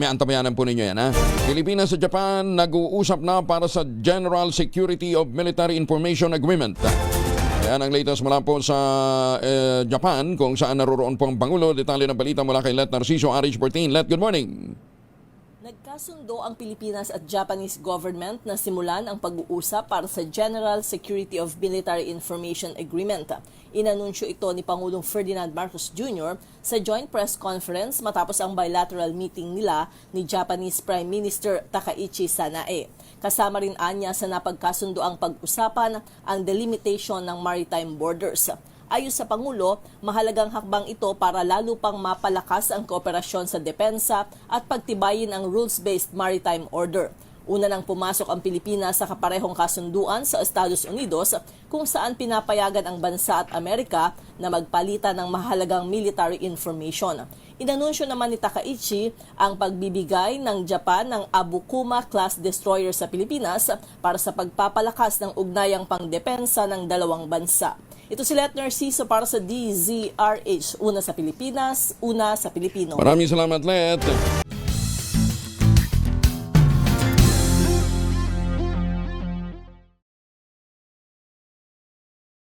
Antabayanan po ninyo yan, ha? Pilipinas at Japan nag-uusap na para sa General Security of Military Information Agreement. Yan ang latest mula po sa Japan, kung saan naroroon po ang Pangulo. Detalye ng balita mula kay Let Narciso, RH14. Let, good morning. Nagkasundo ang Pilipinas at Japanese government na simulan ang pag-uusap para sa General Security of Military Information Agreement. Inanunsyo ito ni Pangulong Ferdinand Marcos Jr. sa joint press conference matapos ang bilateral meeting nila ni Japanese Prime Minister Takaichi Sanae. Kasama rin anya sa napagkasundo ang pag-usapan ang delimitation ng maritime borders. Ayon sa Pangulo, mahalagang hakbang ito para lalo pang mapalakas ang kooperasyon sa depensa at pagtibayin ang rules-based maritime order. Una nang pumasok ang Pilipinas sa kaparehong kasunduan sa Estados Unidos kung saan pinapayagan ang bansa at Amerika na magpalitan ng mahalagang military information. Inanunsyo naman ni Takaichi ang pagbibigay ng Japan ng Abukuma-class destroyer sa Pilipinas para sa pagpapalakas ng ugnayang pangdepensa ng dalawang bansa. Ito si Let Narciso para sa DZRH. Una sa Pilipinas, una sa Pilipino. Maraming salamat, Let.